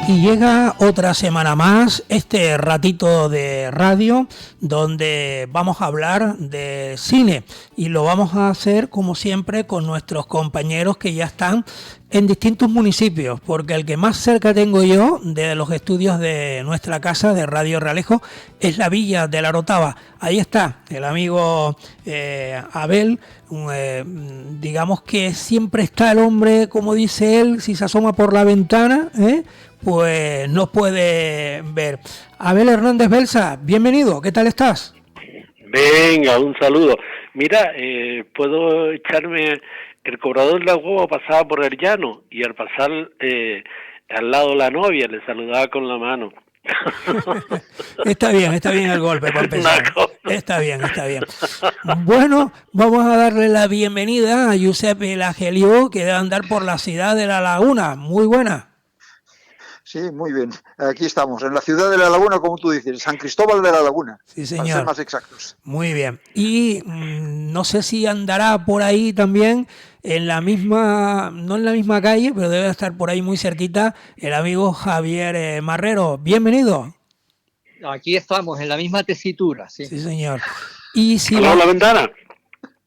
Y llega otra semana más, este ratito de radio, donde vamos a hablar de cine. Y lo vamos a hacer, como siempre, con nuestros compañeros que ya están en distintos municipios, porque el que más cerca tengo yo de los estudios de nuestra casa de Radio Realejo es la Villa de la Orotava. Ahí está el amigo Abel, digamos que siempre está el hombre, como dice él, si se asoma por la ventana, pues nos puede ver. Abel Hernández Belsa, bienvenido, ¿qué tal estás? Venga, un saludo. Mira, puedo echarme... El cobrador de la hueva pasaba por el llano y al pasar al lado de la novia le saludaba con la mano. Está bien el golpe para empezar. Está bien. Bueno, vamos a darle la bienvenida a Josep Lagelio, que debe andar por la ciudad de La Laguna. Muy buena. Sí, muy bien. Aquí estamos, en la ciudad de La Laguna, como tú dices, San Cristóbal de La Laguna. Sí, señor. Para ser más exactos. Muy bien. Y no sé si andará por ahí también, en la misma, no en la misma calle, pero debe estar por ahí muy cerquita, el amigo Javier Marrero. Bienvenido. Aquí estamos, en la misma tesitura. Sí, señor. Y si ¿Al lado de la ventana?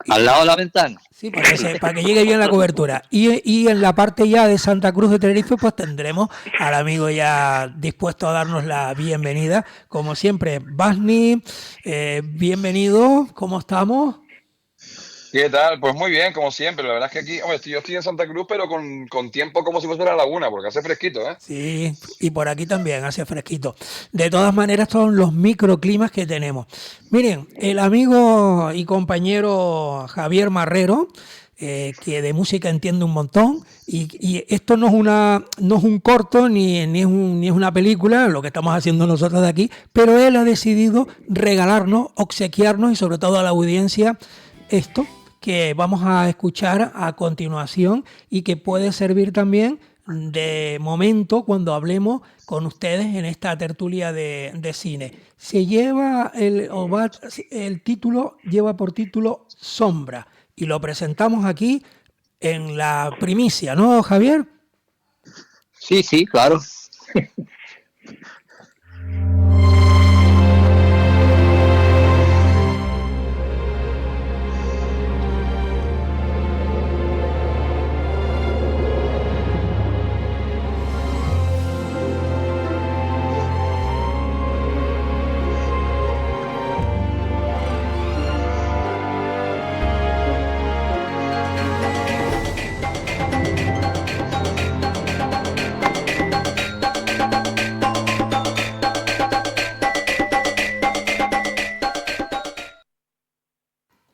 Al lado de la ventana. Sí, para que llegue bien la cobertura. Y en la parte ya de Santa Cruz de Tenerife, pues tendremos al amigo ya dispuesto a darnos la bienvenida. Como siempre, Basni, bienvenido, ¿cómo estamos? ¿Qué tal? Pues muy bien, como siempre. La verdad es que aquí, hombre, yo estoy en Santa Cruz, pero con tiempo como si fuese La Laguna, porque hace fresquito, ¿eh? Sí, y por aquí también hace fresquito. De todas maneras, son los microclimas que tenemos. Miren, el amigo y compañero Javier Marrero, que de música entiende un montón, y esto no es un corto ni es una película, lo que estamos haciendo nosotros de aquí, pero él ha decidido regalarnos, obsequiarnos y sobre todo a la audiencia esto que vamos a escuchar a continuación y que puede servir también de momento cuando hablemos con ustedes en esta tertulia de cine. El título lleva por título Sombra y lo presentamos aquí en la primicia, ¿no, Javier? Sí, claro.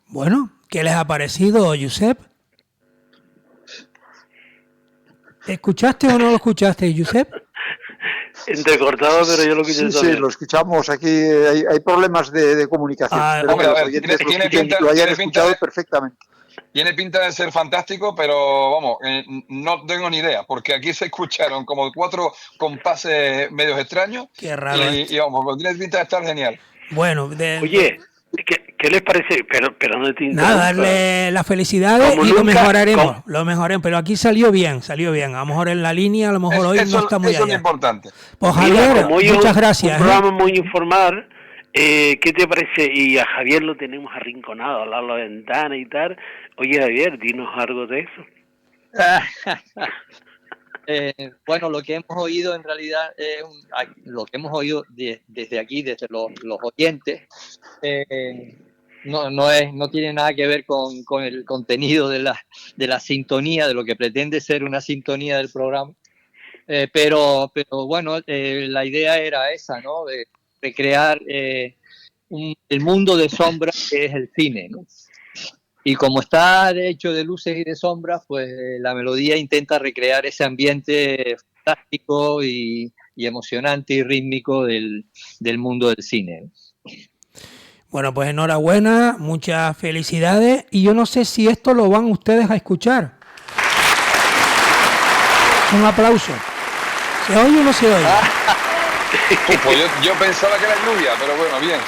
Bueno, ¿qué les ha parecido, Josep? ¿Escuchaste o no lo escuchaste, Josep? Entrecortado, pero yo lo quise saber. Sí, lo escuchamos. Aquí hay problemas de comunicación. Pero hombre, los oyentes lo hayan escuchado perfectamente. Tiene pinta de ser fantástico, pero vamos, no tengo ni idea, porque aquí se escucharon como 4 compases medios extraños. Qué raro. Y vamos, tiene pinta de estar genial. Bueno, oye, ¿qué les parece? Pero no te nada, darle las felicidades y lo mejoraremos, pero aquí salió bien. A lo mejor en la línea, a lo mejor hoy no está muy allá. Eso es lo importante. Pues Javier, muchas gracias. Un programa muy informal. ¿Qué te parece? Y a Javier lo tenemos arrinconado al lado de la ventana y tal. Oye, Javier, dinos algo de eso. Bueno, lo que hemos oído en realidad, lo que hemos oído desde aquí, desde los oyentes, no tiene nada que ver con el contenido de la sintonía, de lo que pretende ser una sintonía del programa. Pero bueno, la idea era esa, ¿no? De crear el mundo de sombras que es el cine, ¿no? Y como está hecho de luces y de sombras, pues la melodía intenta recrear ese ambiente fantástico y emocionante y rítmico del mundo del cine. Bueno, pues enhorabuena, muchas felicidades. Y yo no sé si esto lo van ustedes a escuchar. Un aplauso. ¿Se oye o no se oye? Pues yo pensaba que era lluvia, pero bueno, bien,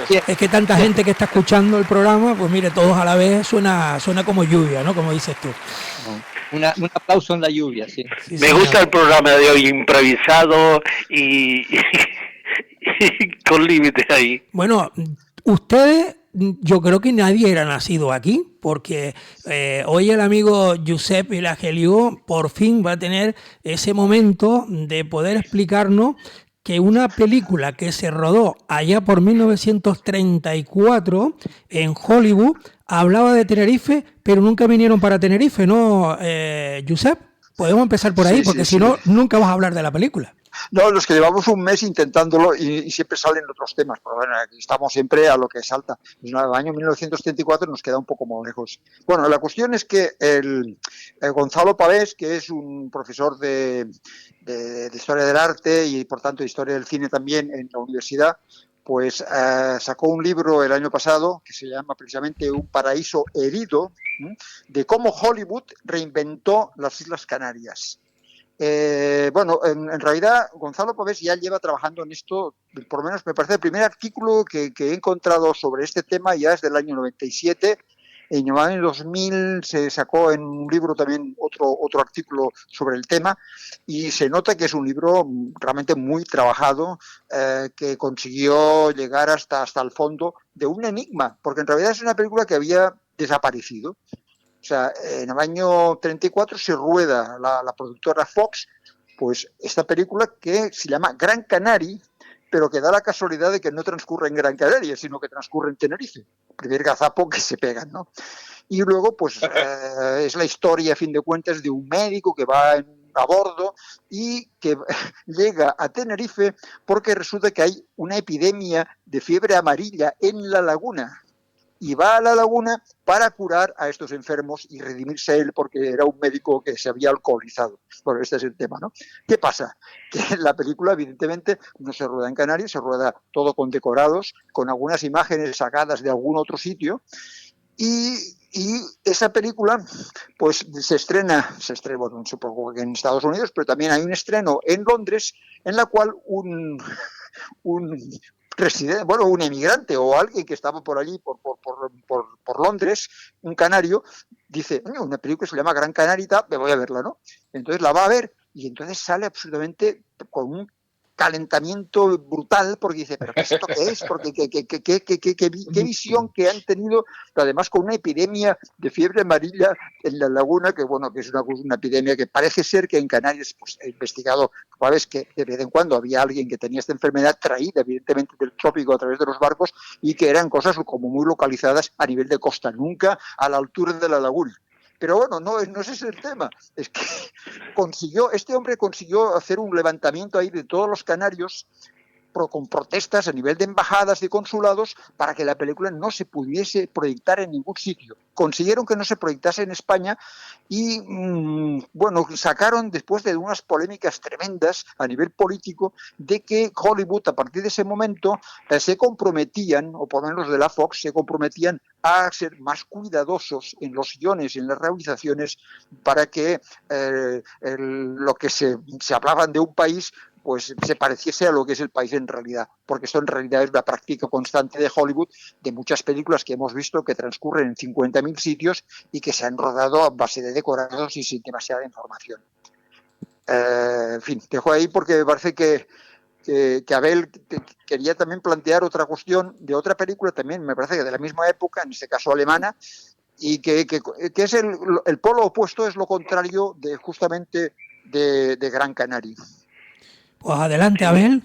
sí. Es que tanta gente que está escuchando el programa, pues mire, todos a la vez suena como lluvia, ¿no? Como dices tú. Un aplauso en la lluvia, sí. Sí, Me señor. gusta el programa de hoy, improvisado y con límites ahí. Bueno, ustedes, yo creo que nadie era nacido aquí, porque hoy el amigo Josep Vilageliu por fin va a tener ese momento de poder explicarnos que una película que se rodó allá por 1934 en Hollywood hablaba de Tenerife, pero nunca vinieron para Tenerife, ¿no, Josep? Podemos empezar por ahí, Sí, porque sí, si sí. no, nunca vas a hablar de la película. No, los que llevamos un mes intentándolo y siempre salen otros temas, pero bueno, aquí estamos siempre a lo que salta. El año 1934 nos queda un poco más lejos. Bueno, la cuestión es que el Gonzalo Pavés, que es un profesor de Historia del Arte y por tanto de Historia del Cine también en la universidad, pues sacó un libro el año pasado que se llama precisamente Un paraíso herido, de cómo Hollywood reinventó las Islas Canarias. Bueno, en realidad Gonzalo Pavés ya lleva trabajando en esto, por lo menos me parece el primer artículo que he encontrado sobre este tema ya es del año 97. En el año 2000 se sacó en un libro también otro artículo sobre el tema y se nota que es un libro realmente muy trabajado, que consiguió llegar hasta el fondo de un enigma, porque en realidad es una película que había desaparecido. O sea, en el año 34 se rueda la productora Fox, pues esta película que se llama Gran Canari, pero que da la casualidad de que no transcurre en Gran Canaria, sino que transcurre en Tenerife. Primer gazapo que se pegan, ¿no? Y luego, pues, es la historia, a fin de cuentas, de un médico que va a bordo y que llega a Tenerife porque resulta que hay una epidemia de fiebre amarilla en la laguna. Y va a la laguna para curar a estos enfermos y redimirse él porque era un médico que se había alcoholizado. Bueno, este es el tema, ¿no? ¿Qué pasa? Que la película evidentemente no se rueda en Canarias, se rueda todo con decorados, con algunas imágenes sacadas de algún otro sitio y esa película pues se estrena, bueno, supongo que en Estados Unidos, pero también hay un estreno en Londres en la cual un residente, bueno, un emigrante o alguien que estaba por allí, por Londres, un canario, dice, una película que se llama Gran Canarita, me voy a verla, ¿no? Entonces la va a ver y entonces sale absolutamente con un calentamiento brutal porque dice, pero ¿esto qué es? Porque qué visión que han tenido, además con una epidemia de fiebre amarilla en la laguna, que bueno, que es una epidemia que parece ser que en Canarias, pues he investigado, sabes que de vez en cuando había alguien que tenía esta enfermedad traída evidentemente del trópico a través de los barcos y que eran cosas como muy localizadas a nivel de costa, nunca a la altura de la laguna. Pero bueno, no es ese el tema. Es que este hombre consiguió hacer un levantamiento ahí de todos los canarios con protestas a nivel de embajadas y consulados para que la película no se pudiese proyectar en ningún sitio. Consiguieron que no se proyectase en España y, bueno, sacaron después de unas polémicas tremendas a nivel político de que Hollywood a partir de ese momento se comprometían, o por lo menos de la Fox, se comprometían a ser más cuidadosos en los guiones y en las realizaciones para que lo que se hablaban de un país pues se pareciese a lo que es el país en realidad, porque esto en realidad es la práctica constante de Hollywood, de muchas películas que hemos visto que transcurren en 50.000 sitios y que se han rodado a base de decorados y sin demasiada información. En fin, dejo ahí porque me parece que Abel quería también plantear otra cuestión de otra película también, me parece que de la misma época, en este caso alemana, y que es el polo opuesto, es lo contrario de justamente de Gran Canaria. Pues adelante, Abel.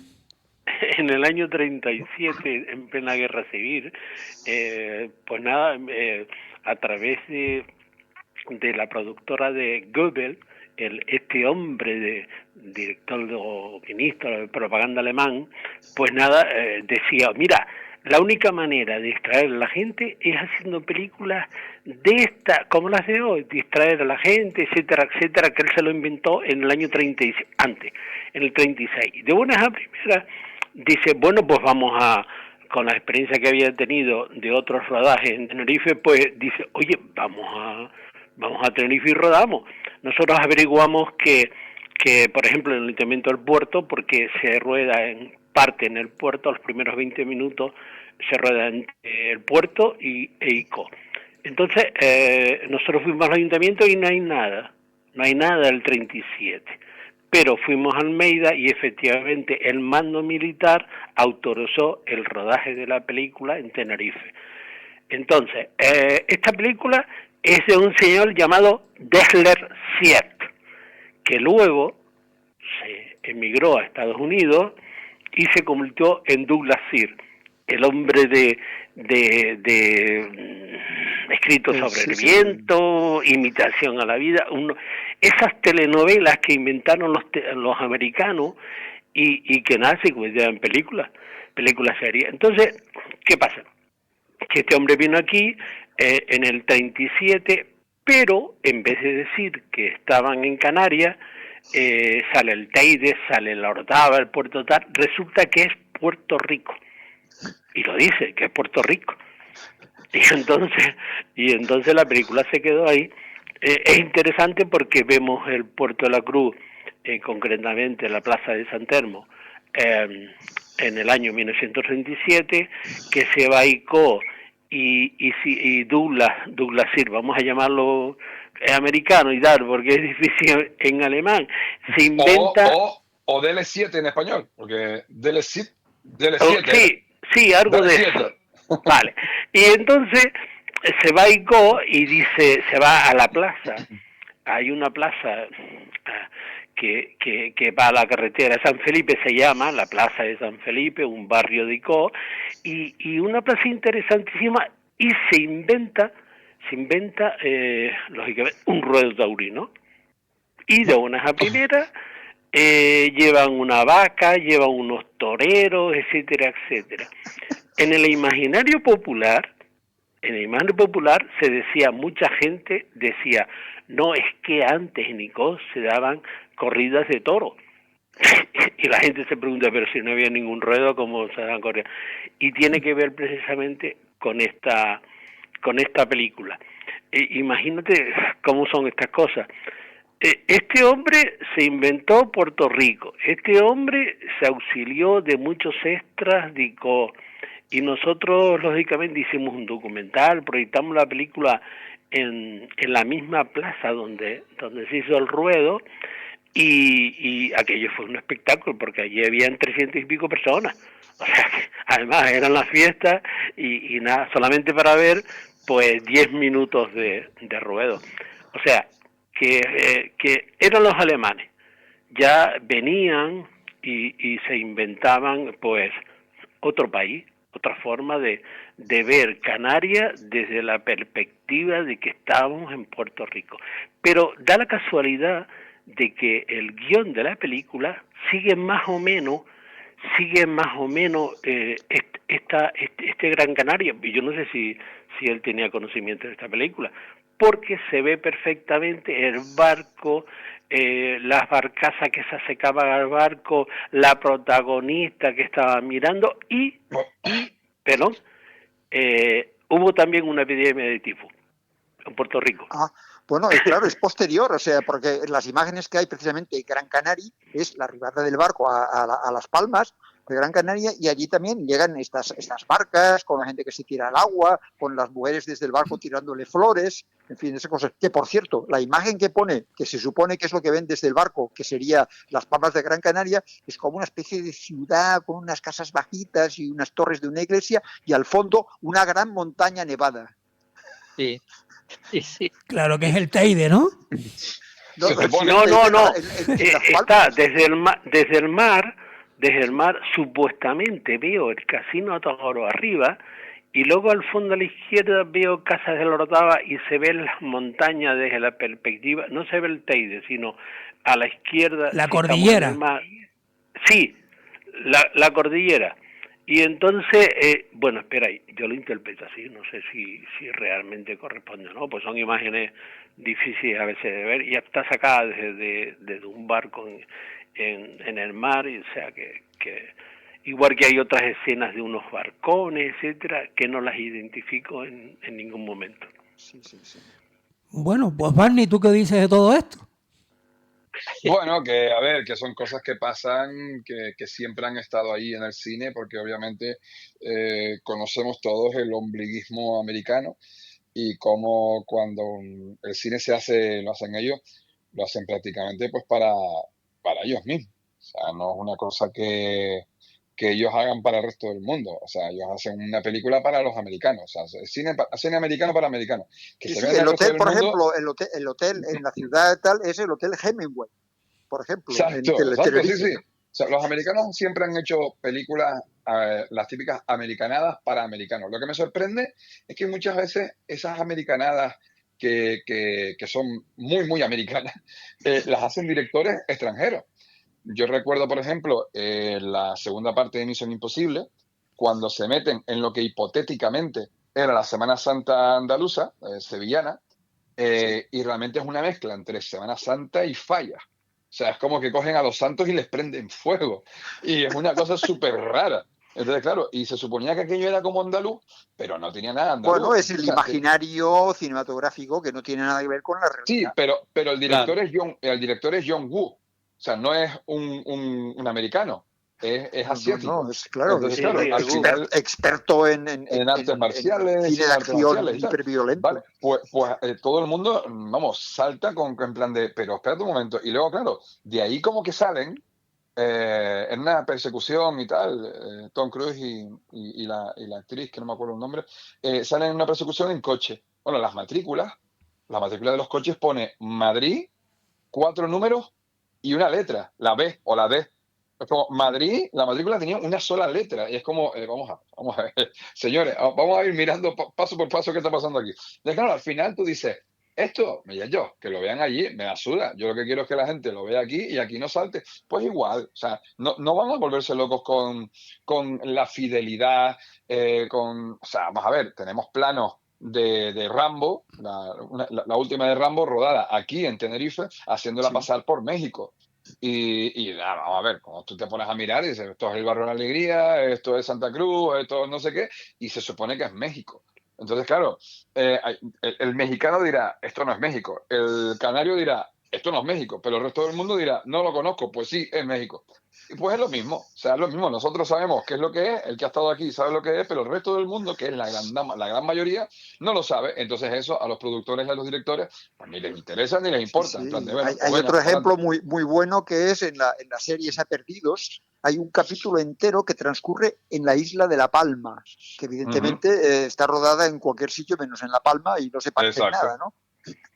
En el año 37, en plena guerra civil, pues nada, a través de la productora de Goebbels, este hombre director o ministro de propaganda alemán, pues nada, decía, mira, la única manera de distraer a la gente es haciendo películas de esta, como las de hoy, distraer a la gente, etcétera, etcétera, que él se lo inventó en el año 36, antes, en el 36. De buenas a primeras, dice, bueno, pues vamos a, con la experiencia que había tenido de otros rodajes en Tenerife, pues dice, oye, vamos a Tenerife y rodamos. Nosotros averiguamos que por ejemplo, en el ayuntamiento del puerto, porque se rueda en parte en el puerto, los primeros 20 minutos se rueda entre el puerto e ICO. Entonces, nosotros fuimos al ayuntamiento y no hay nada. no hay nada del 37. Pero fuimos a Almeida y efectivamente el mando militar autorizó el rodaje de la película en Tenerife. Entonces, esta película es de un señor llamado Dessler Siert, que luego se emigró a Estados Unidos y se convirtió en Douglas Sirk, el hombre de escrito sobre el viento, imitación a la vida, esas telenovelas que inventaron los americanos y que nada se convirtieron en películas serias. Entonces, ¿qué pasa? Que este hombre vino aquí en el 37, pero en vez de decir que estaban en Canarias, sale el Teide, sale la Orotava, el Puerto Tal, resulta que es Puerto Rico. Y lo dice, que es Puerto Rico. Y entonces la película se quedó ahí. Es interesante porque vemos el Puerto de la Cruz, concretamente la Plaza de San Telmo, en el año 1937, que se vaicó y Douglas Sirk, vamos a llamarlo americano y tal, porque es difícil en alemán, se inventa... O DL7 en español, porque DL7 sí, algo de eso. Vale. Y entonces se vaicó y dice, se va a la plaza. Hay una plaza que va a la carretera de San Felipe, se llama la Plaza de San Felipe, un barrio de Icó, y una plaza interesantísima, y se inventa lógicamente, un ruedo taurino. Y de unas a primeras llevan una vaca, llevan unos toreros, etcétera, etcétera. En el imaginario popular se decía, mucha gente decía, no, es que antes en Icó se daban corridas de toro. Y la gente se pregunta, pero si no había ningún ruedo, ¿cómo se daban corridas? Y tiene que ver precisamente con esta película. Imagínate cómo son estas cosas. Este hombre se inventó Puerto Rico, este hombre se auxilió de muchos extras de Icó, y nosotros lógicamente hicimos un documental, proyectamos la película en la misma plaza donde se hizo el ruedo, y aquello fue un espectáculo porque allí habían 300 y pico personas. O sea, que además eran las fiestas y nada, solamente para ver pues 10 minutos de ruedo. O sea, que eran los alemanes, ya venían y se inventaban pues otro país, otra forma de ver Canarias desde la perspectiva de que estábamos en Puerto Rico. Pero da la casualidad de que el guión de la película sigue más o menos este Gran Canaria. Y yo no sé si él tenía conocimiento de esta película, porque se ve perfectamente el barco, las barcazas que se acercaban al barco, la protagonista que estaba mirando perdón, hubo también una epidemia de tifo en Puerto Rico. Bueno, claro, es posterior, o sea, porque las imágenes que hay precisamente en Gran Canaria es la arribada del barco a Las Palmas de Gran Canaria, y allí también llegan estas barcas con la gente que se tira al agua, con las mujeres desde el barco tirándole flores, en fin, esas cosas. Que, por cierto, la imagen que pone, que se supone que es lo que ven desde el barco, que sería Las Palmas de Gran Canaria, es como una especie de ciudad con unas casas bajitas y unas torres de una iglesia, y al fondo una gran montaña nevada. Sí. Sí. Claro que es el Teide, ¿no? No. Está desde el mar, supuestamente veo el Casino Togoro arriba, y luego al fondo a la izquierda veo Casas de la Orotava y se ven las montañas desde la perspectiva, no se ve el Teide, sino a la izquierda. La cordillera. Sí, la cordillera. Y entonces, bueno, espera, yo lo interpreto así, no sé si realmente corresponde o no, pues son imágenes difíciles a veces de ver, y está sacada desde un barco en el mar, y o sea que igual que hay otras escenas de unos barcones, etcétera, que no las identifico en ningún momento. Sí. Bueno, pues Barney, ¿tú qué dices de todo esto? Bueno, que a ver, que son cosas que pasan, que siempre han estado ahí en el cine, porque obviamente conocemos todos el ombliguismo americano y cómo cuando el cine se hace, lo hacen ellos, lo hacen prácticamente pues para ellos mismos. O sea, no es una cosa que ellos hagan para el resto del mundo. O sea, ellos hacen una película para los americanos. O sea, cine americano para americanos. Que Sí, se sí, vea en el el resto hotel, del por mundo. ejemplo, el hotel en la ciudad tal es el Hotel Hemingway, por ejemplo, en Exacto, exacto, sí, Tenerife, sí. ¿no? O sea, los americanos siempre han hecho películas, las típicas americanadas para americanos. Lo que me sorprende es que muchas veces esas americanadas que son muy, muy americanas, las hacen directores extranjeros. Yo recuerdo, por ejemplo, la segunda parte de Misión Imposible, cuando se meten en lo que hipotéticamente era la Semana Santa andaluza, sevillana, Sí. y realmente es una mezcla entre Semana Santa y Falla. O sea, es como que cogen a los santos y les prenden fuego. Y es una cosa súper rara. Entonces, claro, y se suponía que aquello era como andaluz, pero no tenía nada Bueno, andaluz. es O el sea, imaginario cinematográfico que no tiene nada que ver con la sí, realidad. pero Claro, el director es John Woo. O sea, no es un americano, es No, no, no, asiático. es claro, Entonces, es Sí, claro, sí, al el Gu. final experto en artes en marciales cine y de en artes acción marciales y tal. hiperviolento. Vale, pues todo el mundo, vamos, salta en plan de, pero espérate un momento. Y luego, claro, de ahí como que salen en una persecución y tal, Tom Cruise y la actriz, que no me acuerdo el nombre, salen en una persecución en coche. Bueno, la matrícula de los coches pone Madrid, 4 números y una letra, la B o la D. Es como Madrid, la matrícula tenía una sola letra. Y es como, vamos a ver, señores, vamos a ir mirando paso por paso qué está pasando aquí. Entonces, claro, al final tú dices, esto, mira yo, que lo vean allí, me da suda. Yo lo que quiero es que la gente lo vea aquí y aquí no salte. Pues igual, o sea, no van a volverse locos con la fidelidad, o sea, vamos a ver, tenemos planos de Rambo, la última de Rambo, rodada aquí en Tenerife, haciéndola Sí. pasar por México. Y nada, vamos a ver, cuando tú te pones a mirar y dices, esto es el Barrio de la Alegría, esto es Santa Cruz, esto es no sé qué, y se supone que es México. Entonces, claro, el mexicano dirá, esto no es México. El canario dirá, esto no es México. Pero el resto del mundo dirá, no lo conozco. Pues sí, es México. Y pues es lo mismo. O sea, es lo mismo. Nosotros sabemos qué es lo que es, el que ha estado aquí sabe lo que es, pero el resto del mundo, que es la gran mayoría, no lo sabe. Entonces eso a los productores y a los directores pues ni les interesa ni les Sí, importa. En plan de, sí. bueno, pues Hay venga, otro para ejemplo adelante. muy bueno que es en la serie esa Perdidos. Hay un capítulo entero que transcurre en la isla de La Palma, que Ujú. evidentemente está rodada en cualquier sitio menos en La Palma y no se parece en Exacto. nada, ¿no?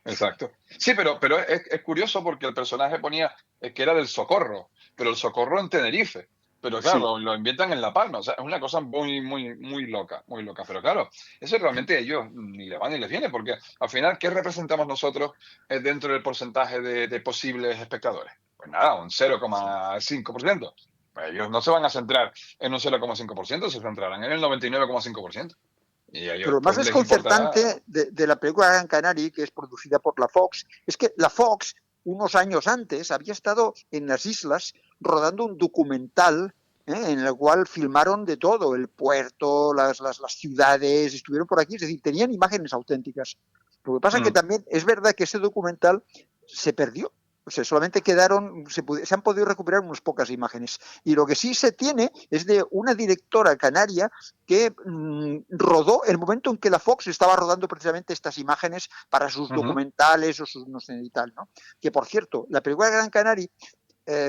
Exacto. Sí, pero es curioso porque el personaje ponía que era del Socorro, pero el Socorro en Tenerife. Pero claro, Sí, lo inventan en La Palma. O sea, es una cosa muy, muy, muy loca, muy loca. Pero claro, eso realmente a ellos ni les va ni les viene, porque al final, ¿qué representamos nosotros dentro del porcentaje de posibles espectadores? Pues nada, un sí. 0,5%. Pues ellos no se van a centrar en un 0,5%, se centrarán en el 99,5%. Y a Pero ellos lo más pues les importará. desconcertante de la película Gran Canary, que es producida por la Fox, es que la Fox, unos años antes, había estado en las islas rodando un documental en el cual filmaron de todo, el puerto, las ciudades, estuvieron por aquí, es decir, tenían imágenes auténticas. Lo que pasa es que Mm, también es verdad que ese documental se perdió. O sea, solamente quedaron, se han podido recuperar unas pocas imágenes. Y lo que sí se tiene es de una directora canaria que rodó el momento en que la Fox estaba rodando precisamente estas imágenes para sus ujú. documentales o sus no sé y tal, ¿no? Que por cierto, la película Gran Canaria,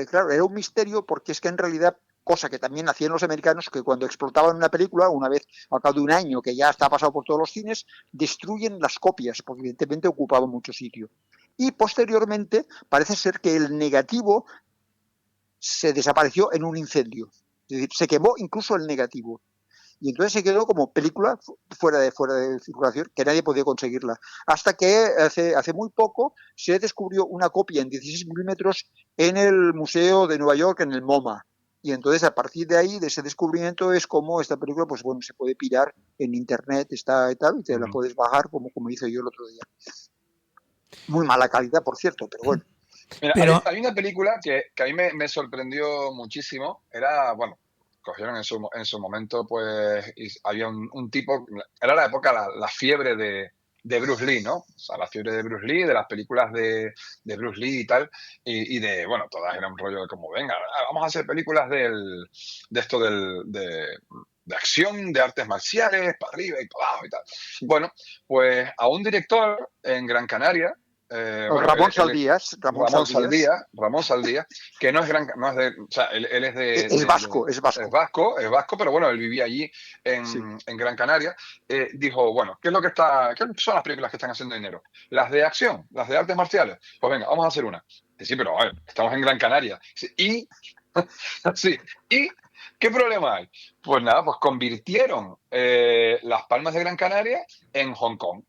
claro, era un misterio porque es que en realidad cosa que también hacían los americanos, que cuando explotaban una película, una vez al cabo de un año que ya está pasado por todos los cines, destruyen las copias, porque evidentemente ocupaban mucho sitio. Y posteriormente parece ser que el negativo se desapareció en un incendio. Es decir, se quemó incluso el negativo. Y entonces se quedó como película fuera de circulación, que nadie podía conseguirla. Hasta que hace muy poco se descubrió una copia en 16 milímetros en el Museo de Nueva York, en el MoMA. Y entonces a partir de ahí, de ese descubrimiento, es como esta película, pues bueno, se puede pirar en internet, está y tal, y te la Ujú. puedes bajar como hice yo el otro día. Muy mala calidad, por cierto, pero bueno. Mira, hay, Pero hay una película que a mí me sorprendió muchísimo. Era, bueno, cogieron en su momento, pues, y había un tipo, era la época, la fiebre de Bruce Lee, ¿no? O sea, la fiebre de Bruce Lee, de las películas de Bruce Lee y tal, bueno, todas eran un rollo de como, venga, vamos a hacer películas de esto de acción, de artes marciales, para arriba y para abajo y tal. Sí, Bueno, pues a un director en Gran Canaria, bueno, Ramón Saldías, Ramón Saldías, que no es o sea, él es es vasco, es vasco, pero bueno, él vivía allí sí. en Gran Canaria. Dijo, bueno, ¿qué son las películas que están haciendo dinero? Las de acción, las de artes marciales. Pues venga, vamos a hacer una. Sí, pero a ver, estamos en Gran Canaria. Sí, sí, ¿y qué problema hay? Pues nada, pues convirtieron Las Palmas de Gran Canaria en Hong Kong.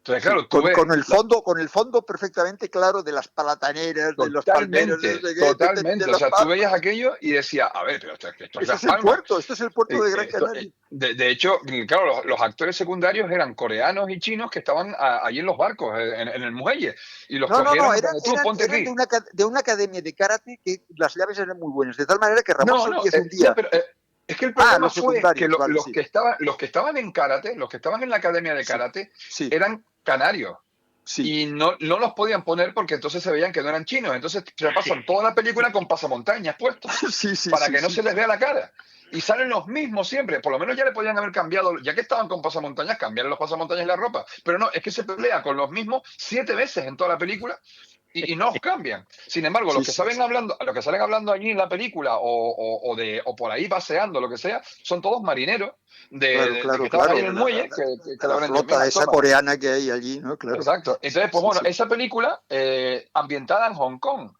Entonces, Sí, claro, tú ves con el fondo perfectamente claro de las plataneras, de los palmeros, totalmente. de O las sea, tú veías palmas. aquello y decías, a ver, pero esto es Este Las es el Palmas. puerto, este es el puerto de Gran Canaria. De hecho, claro, los actores secundarios eran coreanos y chinos que estaban allí en los barcos, en el muelle, y los cogieron en plan de, tú, ponte eran aquí. de una academia de karate que las llaves eran muy buenas, de tal manera que Ramón No, Saldías un día... pero es que el problema los fue que secundarios, vale, sí. los que estaban en karate, los que estaban en la academia de karate, Sí, eran canarios. sí. Y no los podían poner porque entonces se veían que no eran chinos. Entonces se pasan toda la película con pasamontañas puestos para que no se les vea la cara. Y salen los mismos siempre. Por lo menos ya le podían haber cambiado, ya que estaban con pasamontañas, cambiarle los pasamontañas y la ropa. Pero no, es que se pelea con los mismos 7 veces en toda la película y no los cambian. Sin embargo, los que salen hablando allí en la película o por ahí paseando, lo que sea, son todos marineros de que estaban ahí en el muelle, que La habrán dicho, flota mira, esa toma. coreana que hay allí, ¿no? Claro. Exacto. Entonces, pues bueno, esa película ambientada en Hong Kong.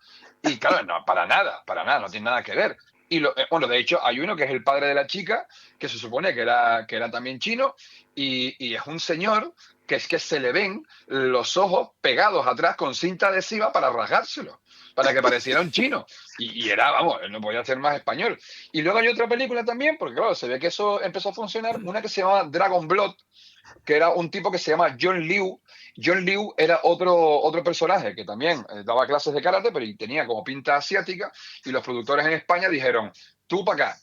Y claro, no, para nada, no tiene nada que ver. Y bueno, de hecho, hay uno que es el padre de la chica, que se supone que era también chino, y es un señor que es que se le ven los ojos pegados atrás con cinta adhesiva para rasgárselo, para que pareciera un chino. Y era, vamos, él no podía ser más español. Y luego hay otra película también, porque claro, se ve que eso empezó a funcionar, una que se llama Dragon Blood, que era un tipo que se llama John Liu. John Liu era otro personaje que también daba clases de karate, pero tenía como pinta asiática, y los productores en España dijeron, tú para acá,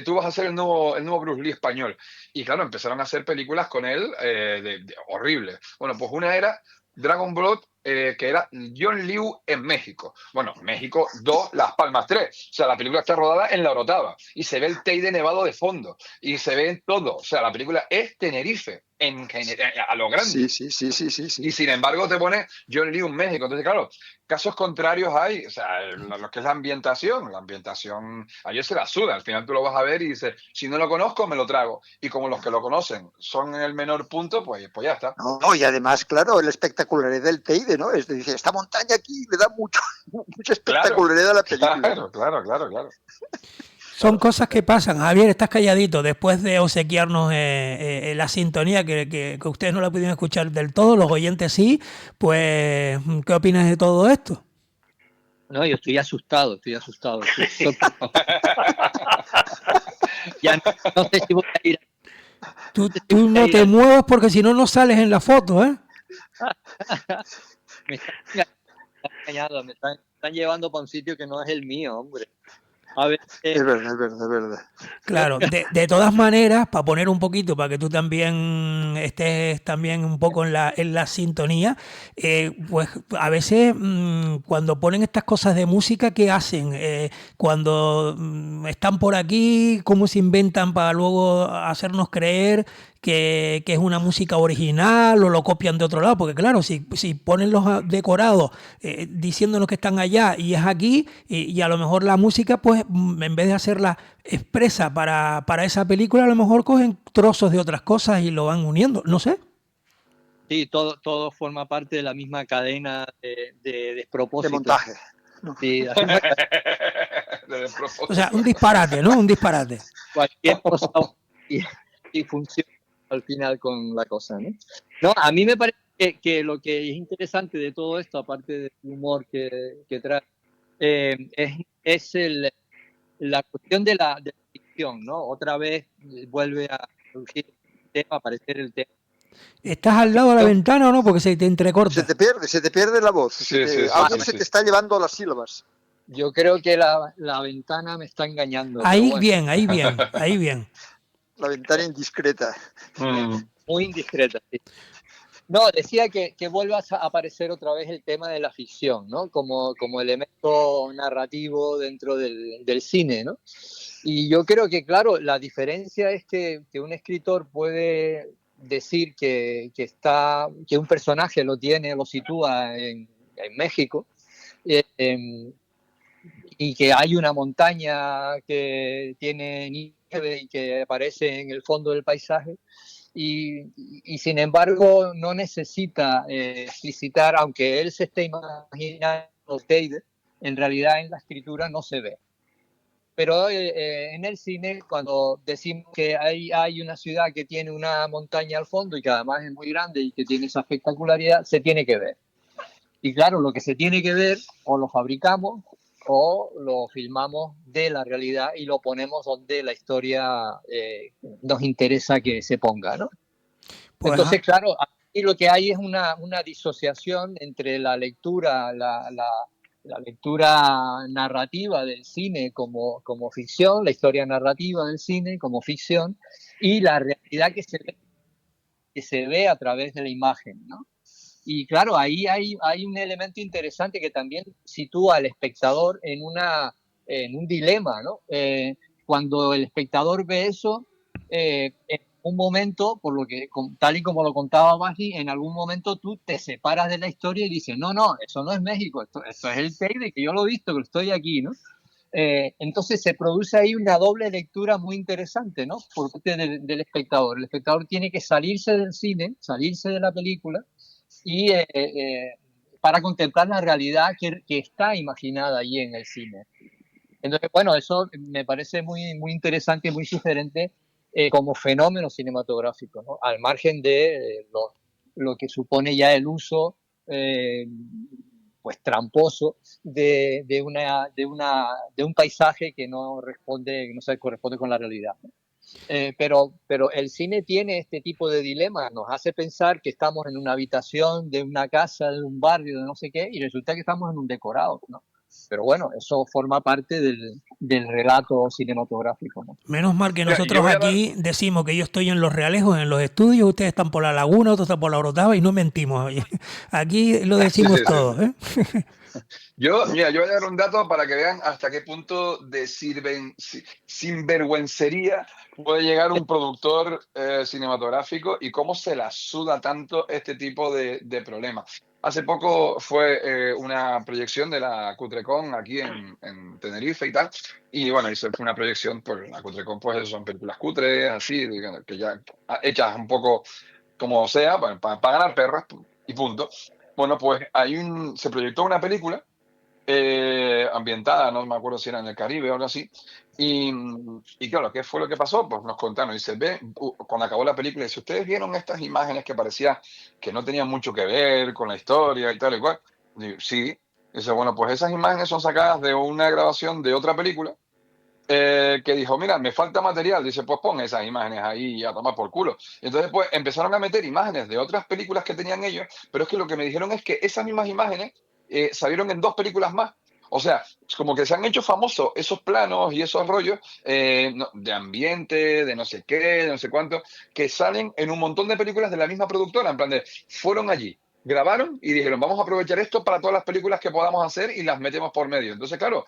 tú vas a ser el nuevo Bruce Lee español. Y claro, empezaron a hacer películas con él horribles. Bueno, pues una era Dragon Blood, que era John Liu en México. Bueno, México 2, Las Palmas 3. O sea, la película está rodada en La Orotava y se ve el Teide nevado de fondo y se ve todo. O sea, la película es Tenerife a lo grande. Sí. Y sin embargo te pone John Liu en México. Entonces, claro, casos contrarios hay. O sea, lo que es la ambientación a ellos se la suda. Al final tú lo vas a ver y dices, si no lo conozco, me lo trago. Y como los que lo conocen son en el menor punto, pues ya está. No, y además, claro, la espectacularidad del Teide, ¿no? Es decir, esta montaña aquí le da mucha espectacularidad a la película. Claro. Son cosas que pasan. Javier, estás calladito. Después de obsequiarnos la sintonía, que ustedes no la pudieron escuchar del todo, los oyentes sí, pues, ¿qué opinas de todo esto? No, yo estoy asustado. Ya no sé si voy a ir. Tú no te muevas porque si no, no sales en la foto, ¿eh? Me están engañando, me están llevando para un sitio que no es el mío, hombre. A ver, es verdad. Claro, de todas maneras, para poner un poquito, para que tú también estés también un poco en la sintonía, pues a veces cuando ponen estas cosas de música, ¿qué hacen? Cuando están por aquí, ¿cómo se inventan para luego hacernos creer que es una música original o lo copian de otro lado? Porque claro, si ponen los decorados diciéndonos que están allá y es aquí, y a lo mejor la música, pues en vez de hacerla expresa para esa película, a lo mejor cogen trozos de otras cosas y lo van uniendo, no sé. Sí, todo forma parte de la misma cadena de despropósito. De montaje. Sí, o sea, un disparate, ¿no? Un disparate. Cualquier cosa y funciona al final con la cosa, ¿no? No, a mí me parece que lo que es interesante de todo esto, aparte del humor que trae, es la cuestión de la ficción, ¿no? Otra vez vuelve a surgir el tema, a aparecer el tema. ¿Estás al lado de la ventana o no? Porque se te entrecorta. Se te pierde la voz. Alguien se te está llevando las sílabas. Yo creo que la ventana me está engañando. Ahí bien. La ventana indiscreta. Muy indiscreta, sí. No, decía que vuelva a aparecer otra vez el tema de la ficción, ¿no? Como elemento narrativo dentro del cine, ¿no? Y yo creo que, claro, la diferencia es que un escritor puede decir que un personaje lo sitúa en México, y que hay una montaña que tiene nieve y que aparece en el fondo del paisaje, y sin embargo no necesita explicitar, aunque él se esté imaginando Teide, en realidad en la escritura no se ve. Pero en el cine, cuando decimos que hay una ciudad que tiene una montaña al fondo y que además es muy grande y que tiene esa espectacularidad, se tiene que ver. Y claro, lo que se tiene que ver, o lo fabricamos o lo filmamos de la realidad y lo ponemos donde la historia nos interesa que se ponga, ¿no? Pues Entonces, claro, aquí lo que hay es una disociación entre la lectura, la lectura narrativa del cine como ficción, la historia narrativa del cine como ficción, y la realidad que se ve a través de la imagen, ¿no? Y claro, ahí hay un elemento interesante que también sitúa al espectador en un dilema, ¿no? Cuando el espectador ve eso, en un momento, tal y como lo contaba Basi, en algún momento tú te separas de la historia y dices, no, no, eso no es México, esto es el Teide, que yo lo he visto, que estoy aquí, ¿no? Entonces se produce ahí una doble lectura muy interesante, ¿no? Por parte del espectador. El espectador tiene que salirse del cine, salirse de la película, y para contemplar la realidad que está imaginada allí en el cine. Entonces, bueno, eso me parece muy, muy interesante y muy sugerente como fenómeno cinematográfico, ¿no? Al margen de lo que supone ya el uso pues tramposo de un paisaje que no se corresponde con la realidad, ¿no? Pero el cine tiene este tipo de dilemas, nos hace pensar que estamos en una habitación de una casa, de un barrio, de no sé qué, y resulta que estamos en un decorado, ¿no? Pero bueno, eso forma parte del relato cinematográfico, ¿no? menos mal que Mira, yo nosotros voy a dar, aquí decimos que yo estoy en Los Realejos, en los estudios, ustedes están por la laguna, otros están por la Orotava y no mentimos. Oye. Aquí lo sí, decimos sí, sí. todo, ¿eh? Mira, yo voy a dar un dato para que vean hasta qué punto de sinvergüencería puede llegar un productor cinematográfico y cómo se la suda tanto este tipo de problemas. Hace poco fue una proyección de la Cutrecon aquí en Tenerife y tal, y bueno, fue una proyección, pues la Cutrecon pues son películas cutres, así, que ya hechas un poco como sea, para ganar perras y punto. Bueno, pues se proyectó una película ambientada, no me acuerdo si era en el Caribe o algo así. Y claro, ¿qué fue lo que pasó? Pues nos contaron, dice, cuando acabó la película, dice, ¿ustedes vieron estas imágenes que parecía que no tenían mucho que ver con la historia y tal y cual? Digo, sí. Dice, bueno, pues esas imágenes son sacadas de una grabación de otra película que dijo, mira, me falta material. Dice, pues pon esas imágenes ahí a tomar por culo. Entonces, pues empezaron a meter imágenes de otras películas que tenían ellos, pero es que lo que me dijeron es que esas mismas imágenes salieron en dos películas más. O sea, es como que se han hecho famosos esos planos y esos rollos de ambiente, de no sé qué, de no sé cuánto, que salen en un montón de películas de la misma productora. En plan de, fueron allí, grabaron y dijeron, vamos a aprovechar esto para todas las películas que podamos hacer y las metemos por medio. Entonces, claro,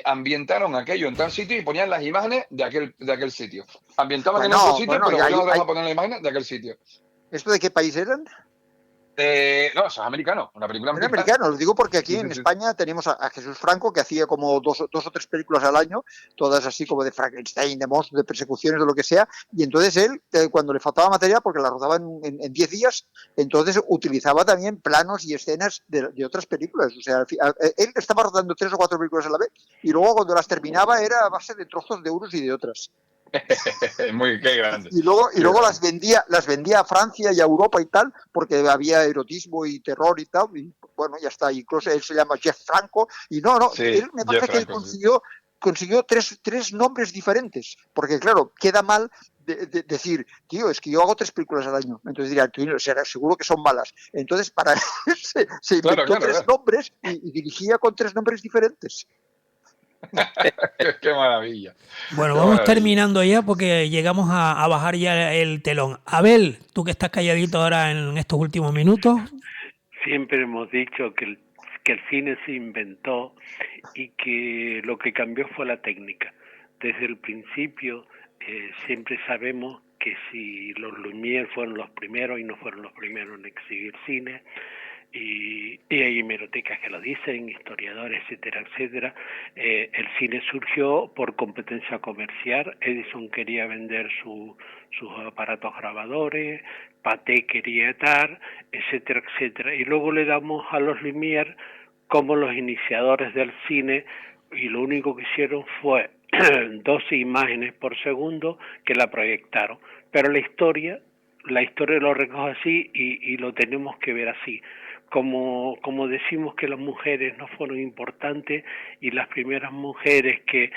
ambientaron aquello en tal sitio y ponían las imágenes de aquel sitio. Ambientaban en otro Bueno, sitio, bueno, pero volvían otra vez a poner las imágenes de aquel sitio. ¿esto de qué país eran? No, eso es americano, una película Era americana. americano, lo digo porque aquí Sí, sí, en sí. España tenemos a Jesús Franco, que hacía como dos o tres películas al año, todas así como de Frankenstein, de monstruos, de persecuciones, de lo que sea, y entonces él, cuando le faltaba material, porque la rodaba en 10 días, entonces utilizaba también planos y escenas de otras películas. O sea, él estaba rodando 3 o 4 películas a la vez, y luego cuando las terminaba era a base de trozos de unos y de otras. Qué grande, Y qué luego grande. las vendía a Francia y a Europa y tal, porque había erotismo y terror y tal, y bueno, ya está, incluso él se llama Jeff Franco, y Sí, él me Jeff parece que él Franco, sí. consiguió tres nombres diferentes, porque claro, queda mal decir, tío, es que yo hago 3 películas al año, entonces diría, seguro que son malas, entonces para se Claro, inventó claro, 3 nombres y dirigía con 3 nombres diferentes. qué maravilla, Bueno, qué vamos maravilla. terminando ya porque llegamos a bajar ya el telón. Abel, tú que estás calladito ahora en estos últimos minutos. Siempre hemos dicho que el cine se inventó y que lo que cambió fue la técnica. Desde el principio siempre sabemos que si los Lumière fueron los primeros y no fueron los primeros en exhibir cine, y hay hemerotecas que lo dicen, historiadores, etcétera, etcétera. El cine surgió por competencia comercial. Edison quería vender sus aparatos grabadores, Pathé quería dar, etcétera, etcétera. Y luego le damos a los Lumière como los iniciadores del cine, y lo único que hicieron fue 12 imágenes por segundo que la proyectaron. Pero la historia lo recoge así y lo tenemos que ver así. Como decimos que las mujeres no fueron importantes, y las primeras mujeres que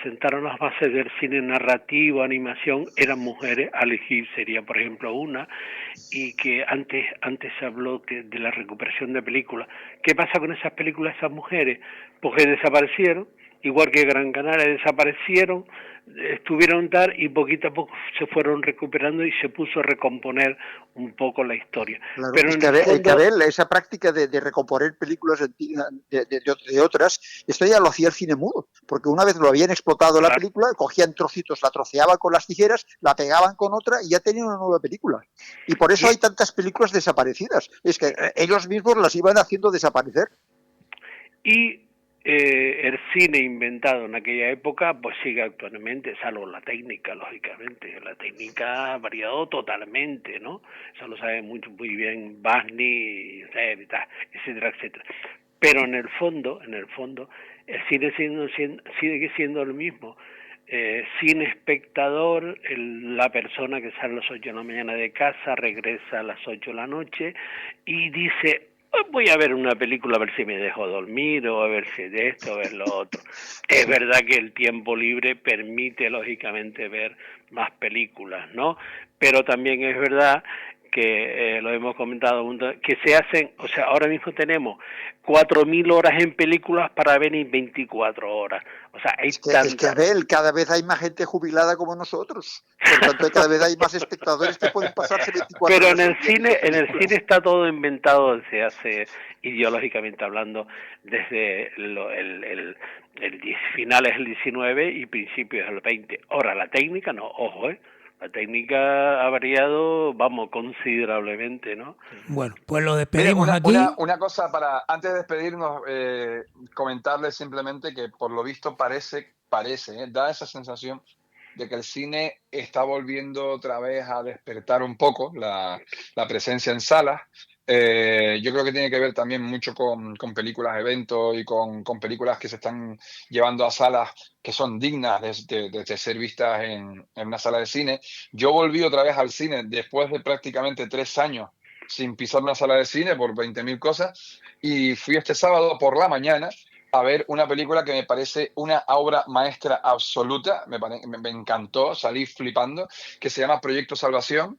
sentaron las bases del cine narrativo, animación, eran mujeres, Alejir sería por ejemplo una, y que antes se habló de la recuperación de películas. ¿Qué pasa con esas películas, esas mujeres? Porque desaparecieron, igual que Gran Canaria desaparecieron, estuvieron y poquito a poco se fueron recuperando y se puso a recomponer un poco la historia. Claro, pero es en que, el fondo, Abel, esa práctica de recomponer películas de otras, esto ya lo hacía el cine mudo, porque una vez lo habían explotado la película, cogían trocitos, la troceaban con las tijeras, la pegaban con otra y ya tenían una nueva película. Y por eso hay tantas películas desaparecidas, es que ellos mismos las iban haciendo desaparecer. Y el cine inventado en aquella época pues sigue actualmente, salvo la técnica, lógicamente. La técnica ha variado totalmente, ¿no? Eso lo sabe muy bien Basni, etcétera, etcétera. Pero en el fondo, el cine sigue siendo el mismo. Sin espectador, la persona que sale a las 8 de la mañana de casa, regresa a las 8 de la noche y dice: voy a ver una película a ver si me dejo dormir, o a ver si de esto, o a ver lo otro. Es verdad que el tiempo libre permite, lógicamente, ver más películas, ¿no? Pero también es verdad que lo hemos comentado, que se hacen, o sea, ahora mismo tenemos 4.000 horas en películas para ver en 24 horas. O sea, hay es que Abel, cada vez hay más gente jubilada como nosotros. Por tanto, cada vez hay más espectadores que pueden pasarse 24 Pero horas. Pero en el cine está todo inventado desde hace, ideológicamente hablando, desde finales del 19 y principios del 20. Ahora, la técnica no, ojo, la técnica ha variado, considerablemente, ¿no? Bueno, pues lo despedimos aquí. Una cosa para, antes de despedirnos, comentarles simplemente que por lo visto parece, da esa sensación de que el cine está volviendo otra vez a despertar un poco la presencia en salas. Yo creo que tiene que ver también mucho con películas eventos y con películas que se están llevando a salas que son dignas de ser vistas en una sala de cine. Yo volví otra vez al cine después de prácticamente 3 años sin pisar una sala de cine por 20.000 cosas, y fui este sábado por la mañana a ver una película que me parece una obra maestra absoluta, me encantó, salí flipando, que se llama Proyecto Salvación,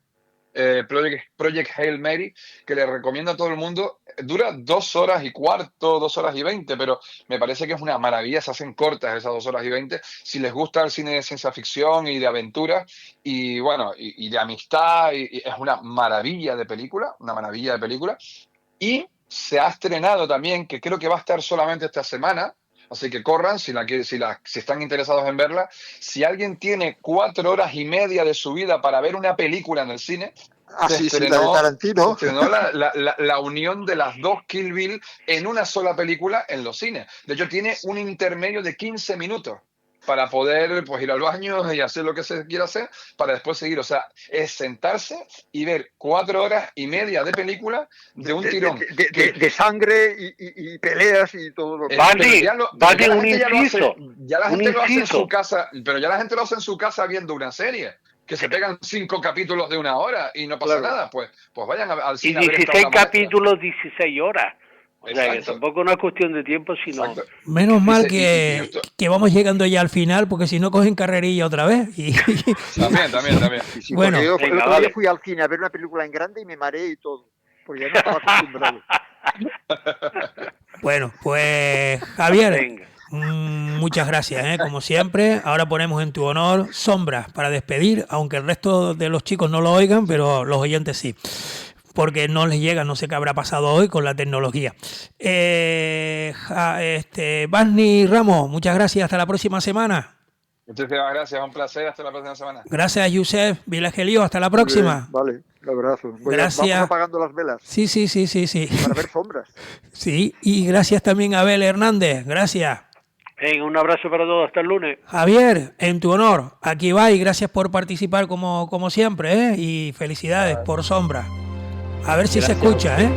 Project Hail Mary, que le recomiendo a todo el mundo. Dura 2 horas y cuarto, 2 horas y 20, pero me parece que es una maravilla, se hacen cortas esas 2 horas y 20. Si les gusta el cine de ciencia ficción y de aventura, y bueno, y de amistad, y es una maravilla de película, Y se ha estrenado también, que creo que va a estar solamente esta semana, así que corran si están interesados en verla. Si alguien tiene 4 horas y media de su vida para ver una película en el cine, se estrenó la unión de las dos Kill Bill en una sola película en los cines. De hecho, tiene un intermedio de 15 minutos para poder pues ir al baño y hacer lo que se quiera hacer para después seguir. O sea, es sentarse y ver 4 horas y media de película de un tirón. De sangre y peleas y todo lo que... Ya la gente lo hace en su casa, pero ya la gente lo hace en su casa viendo una serie, que se pegan 5 capítulos de 1 hora y no pasa nada. Pues vayan al cine. Y 16 capítulos, 16 horas. O sea, Exacto. que tampoco no es cuestión de tiempo, sino... Exacto. Menos mal que vamos llegando ya al final, porque si no cogen carrerilla otra vez. También. Sí, bueno, yo el otro día fui al cine a ver una película en grande y me mareé y todo, porque ya no estaba acostumbrado. Bueno, pues Javier, muchas gracias, como siempre. Ahora ponemos en tu honor Sombras para despedir, aunque el resto de los chicos no lo oigan, pero los oyentes sí, porque no les llega, no sé qué habrá pasado hoy con la tecnología. Basni Ramos, muchas gracias, hasta la próxima semana. Muchísimas gracias, un placer, hasta la próxima semana. Gracias, Josep Vilagelio, hasta la próxima. Vale, un abrazo. Gracias. Vamos apagando las velas. Sí. Para ver sombras. Sí, y gracias también a Abel Hernández, gracias. Venga, un abrazo para todos, hasta el lunes. Javier, en tu honor, aquí va y gracias por participar como siempre, ¿eh? Y felicidades por Sombra. A ver si se escucha, ¿eh?